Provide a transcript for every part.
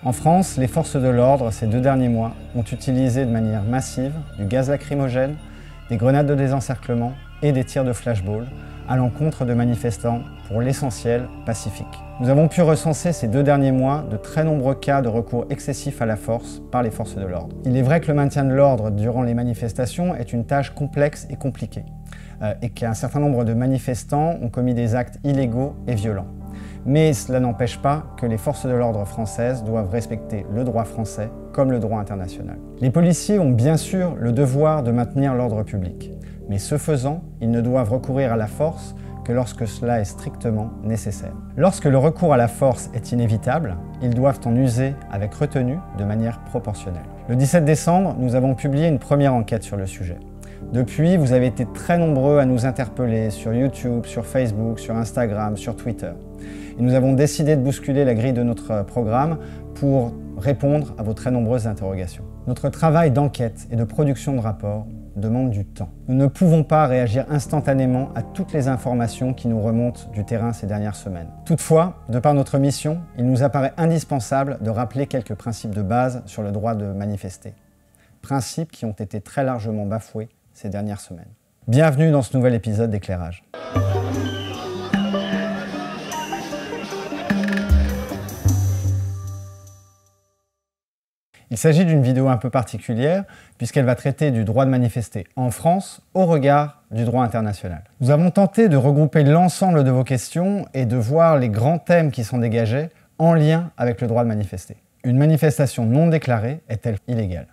En France, les forces de l'ordre, ces 2 derniers mois, ont utilisé de manière massive du gaz lacrymogène, des grenades de désencerclement et des tirs de flashball à l'encontre de manifestants, pour l'essentiel pacifiques. Nous avons pu recenser ces 2 derniers mois de très nombreux cas de recours excessif à la force par les forces de l'ordre. Il est vrai que le maintien de l'ordre durant les manifestations est une tâche complexe et compliquée, et qu'un certain nombre de manifestants ont commis des actes illégaux et violents. Mais cela n'empêche pas que les forces de l'ordre françaises doivent respecter le droit français comme le droit international. Les policiers ont bien sûr le devoir de maintenir l'ordre public, mais ce faisant, ils ne doivent recourir à la force que lorsque cela est strictement nécessaire. Lorsque le recours à la force est inévitable, ils doivent en user avec retenue de manière proportionnelle. Le 17 décembre, nous avons publié une première enquête sur le sujet. Depuis, vous avez été très nombreux à nous interpeller sur YouTube, sur Facebook, sur Instagram, sur Twitter. Et nous avons décidé de bousculer la grille de notre programme pour répondre à vos très nombreuses interrogations. Notre travail d'enquête et de production de rapports demande du temps. Nous ne pouvons pas réagir instantanément à toutes les informations qui nous remontent du terrain ces dernières semaines. Toutefois, de par notre mission, il nous apparaît indispensable de rappeler quelques principes de base sur le droit de manifester. Principes qui ont été très largement bafoués ces dernières semaines. Bienvenue dans ce nouvel épisode d'Éclairage. Il s'agit d'une vidéo un peu particulière puisqu'elle va traiter du droit de manifester en France au regard du droit international. Nous avons tenté de regrouper l'ensemble de vos questions et de voir les grands thèmes qui sont dégagés en lien avec le droit de manifester. Une manifestation non déclarée est-elle illégale?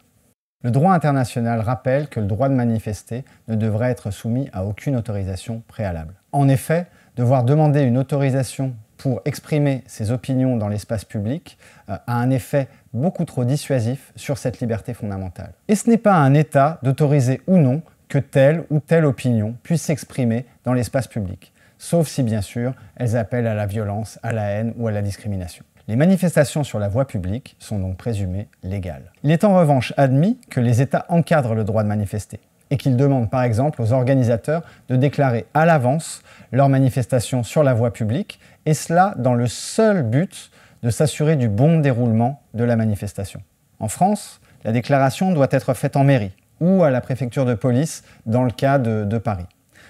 Le droit international rappelle que le droit de manifester ne devrait être soumis à aucune autorisation préalable. En effet, devoir demander une autorisation pour exprimer ses opinions dans l'espace public a un effet beaucoup trop dissuasif sur cette liberté fondamentale. Et ce n'est pas à un État d'autoriser ou non que telle ou telle opinion puisse s'exprimer dans l'espace public, sauf si bien sûr elles appellent à la violence, à la haine ou à la discrimination. Les manifestations sur la voie publique sont donc présumées légales. Il est en revanche admis que les États encadrent le droit de manifester et qu'ils demandent par exemple aux organisateurs de déclarer à l'avance leur manifestation sur la voie publique, et cela dans le seul but de s'assurer du bon déroulement de la manifestation. En France, la déclaration doit être faite en mairie ou à la préfecture de police dans le cas de Paris.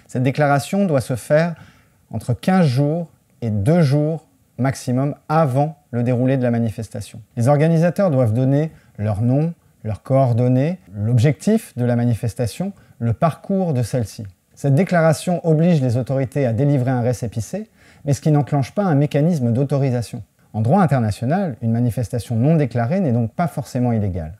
Cette déclaration doit se faire entre 15 jours et 2 jours maximum avant le déroulé de la manifestation. Les organisateurs doivent donner leur nom, leurs coordonnées, l'objectif de la manifestation, le parcours de celle-ci. Cette déclaration oblige les autorités à délivrer un récépissé, mais ce qui n'enclenche pas un mécanisme d'autorisation. En droit international, une manifestation non déclarée n'est donc pas forcément illégale.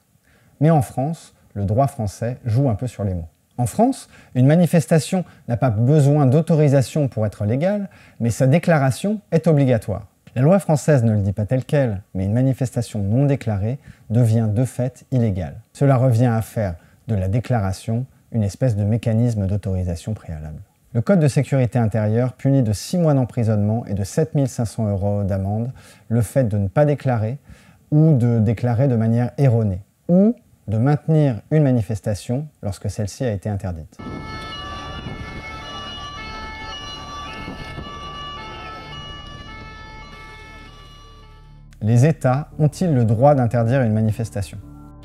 Mais en France, le droit français joue un peu sur les mots. En France, une manifestation n'a pas besoin d'autorisation pour être légale, mais sa déclaration est obligatoire. La loi française ne le dit pas tel quel, mais une manifestation non déclarée devient de fait illégale. Cela revient à faire de la déclaration une espèce de mécanisme d'autorisation préalable. Le Code de sécurité intérieure punit de 6 mois d'emprisonnement et de 7 500 € d'amende le fait de ne pas déclarer ou de déclarer de manière erronée, ou de maintenir une manifestation lorsque celle-ci a été interdite. Les États ont-ils le droit d'interdire une manifestation?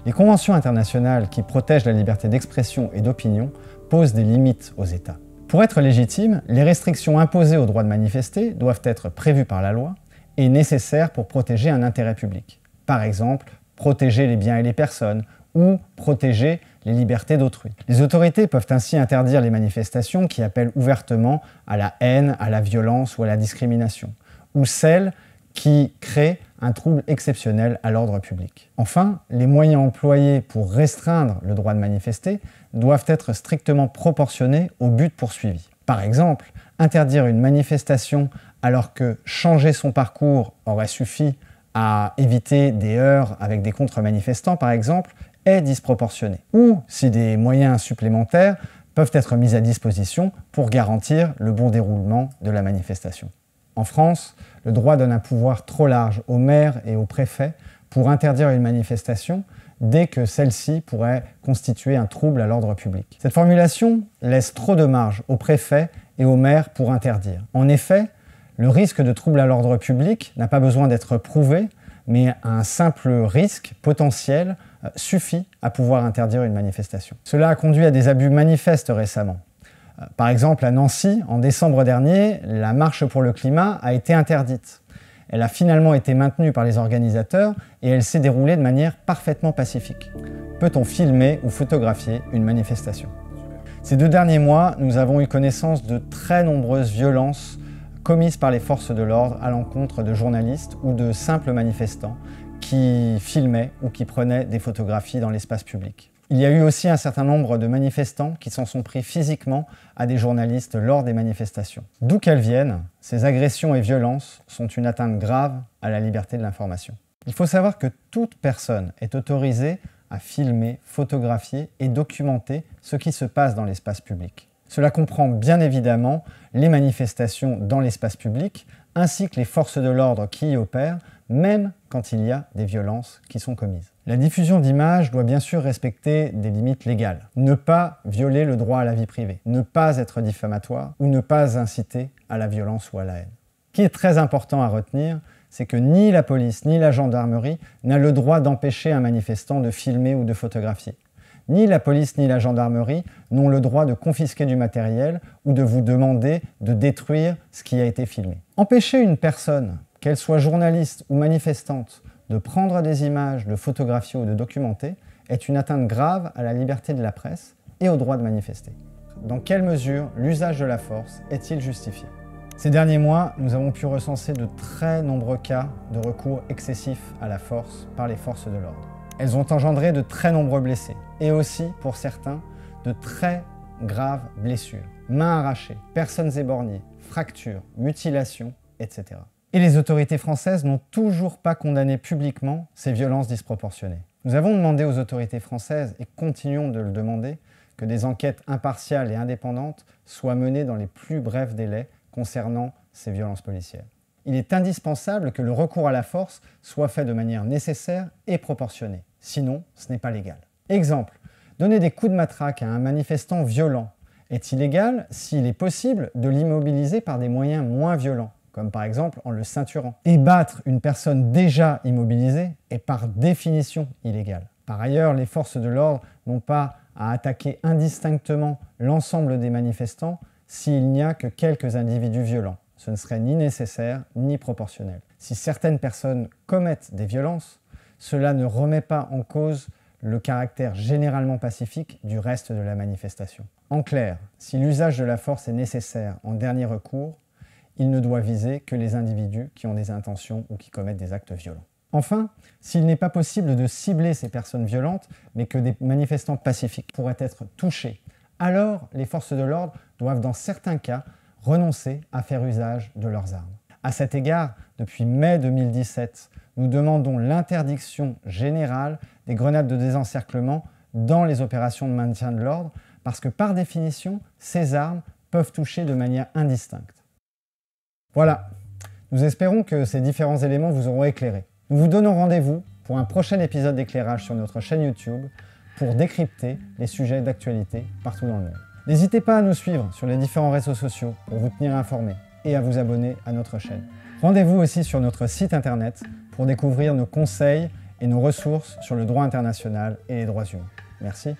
Les conventions internationales qui protègent la liberté d'expression et d'opinion posent des limites aux États. Pour être légitimes, les restrictions imposées au droit de manifester doivent être prévues par la loi et nécessaires pour protéger un intérêt public. Par exemple, protéger les biens et les personnes ou protéger les libertés d'autrui. Les autorités peuvent ainsi interdire les manifestations qui appellent ouvertement à la haine, à la violence ou à la discrimination, ou celles qui créent un trouble exceptionnel à l'ordre public. Enfin, les moyens employés pour restreindre le droit de manifester doivent être strictement proportionnés au but poursuivi. Par exemple, interdire une manifestation alors que changer son parcours aurait suffi à éviter des heurts avec des contre-manifestants, par exemple, est disproportionné. Ou si des moyens supplémentaires peuvent être mis à disposition pour garantir le bon déroulement de la manifestation. En France, le droit donne un pouvoir trop large aux maires et aux préfets pour interdire une manifestation dès que celle-ci pourrait constituer un trouble à l'ordre public. Cette formulation laisse trop de marge aux préfets et aux maires pour interdire. En effet, le risque de trouble à l'ordre public n'a pas besoin d'être prouvé, mais un simple risque potentiel suffit à pouvoir interdire une manifestation. Cela a conduit à des abus manifestes récemment. Par exemple, à Nancy, en décembre dernier, la marche pour le climat a été interdite. Elle a finalement été maintenue par les organisateurs et elle s'est déroulée de manière parfaitement pacifique. Peut-on filmer ou photographier une manifestation? Ces 2 derniers mois, nous avons eu connaissance de très nombreuses violences commises par les forces de l'ordre à l'encontre de journalistes ou de simples manifestants qui filmaient ou qui prenaient des photographies dans l'espace public. Il y a eu aussi un certain nombre de manifestants qui s'en sont pris physiquement à des journalistes lors des manifestations. D'où qu'elles viennent, ces agressions et violences sont une atteinte grave à la liberté de l'information. Il faut savoir que toute personne est autorisée à filmer, photographier et documenter ce qui se passe dans l'espace public. Cela comprend bien évidemment les manifestations dans l'espace public, ainsi que les forces de l'ordre qui y opèrent, même quand il y a des violences qui sont commises. La diffusion d'images doit bien sûr respecter des limites légales. Ne pas violer le droit à la vie privée, ne pas être diffamatoire ou ne pas inciter à la violence ou à la haine. Ce qui est très important à retenir, c'est que ni la police ni la gendarmerie n'a le droit d'empêcher un manifestant de filmer ou de photographier. Ni la police ni la gendarmerie n'ont le droit de confisquer du matériel ou de vous demander de détruire ce qui a été filmé. Empêcher une personne, qu'elle soit journaliste ou manifestante, de prendre des images, de photographier ou de documenter est une atteinte grave à la liberté de la presse et au droit de manifester. Dans quelle mesure l'usage de la force est-il justifié? Ces derniers mois, nous avons pu recenser de très nombreux cas de recours excessif à la force par les forces de l'ordre. Elles ont engendré de très nombreux blessés et aussi, pour certains, de très graves blessures. Mains arrachées, personnes éborgnées, fractures, mutilations, etc. Et les autorités françaises n'ont toujours pas condamné publiquement ces violences disproportionnées. Nous avons demandé aux autorités françaises, et continuons de le demander, que des enquêtes impartiales et indépendantes soient menées dans les plus brefs délais concernant ces violences policières. Il est indispensable que le recours à la force soit fait de manière nécessaire et proportionnée. Sinon, ce n'est pas légal. Exemple, donner des coups de matraque à un manifestant violent est illégal s'il est possible de l'immobiliser par des moyens moins violents, comme par exemple en le ceinturant. Et battre une personne déjà immobilisée est par définition illégal. Par ailleurs, les forces de l'ordre n'ont pas à attaquer indistinctement l'ensemble des manifestants s'il n'y a que quelques individus violents. Ce ne serait ni nécessaire ni proportionnel. Si certaines personnes commettent des violences, cela ne remet pas en cause le caractère généralement pacifique du reste de la manifestation. En clair, si l'usage de la force est nécessaire en dernier recours, il ne doit viser que les individus qui ont des intentions ou qui commettent des actes violents. Enfin, s'il n'est pas possible de cibler ces personnes violentes, mais que des manifestants pacifiques pourraient être touchés, alors les forces de l'ordre doivent dans certains cas renoncer à faire usage de leurs armes. À cet égard, depuis mai 2017, nous demandons l'interdiction générale des grenades de désencerclement dans les opérations de maintien de l'ordre, parce que par définition, ces armes peuvent toucher de manière indistincte. Voilà, nous espérons que ces différents éléments vous auront éclairé. Nous vous donnons rendez-vous pour un prochain épisode d'éclairage sur notre chaîne YouTube pour décrypter les sujets d'actualité partout dans le monde. N'hésitez pas à nous suivre sur les différents réseaux sociaux pour vous tenir informés et à vous abonner à notre chaîne. Rendez-vous aussi sur notre site internet pour découvrir nos conseils et nos ressources sur le droit international et les droits humains. Merci.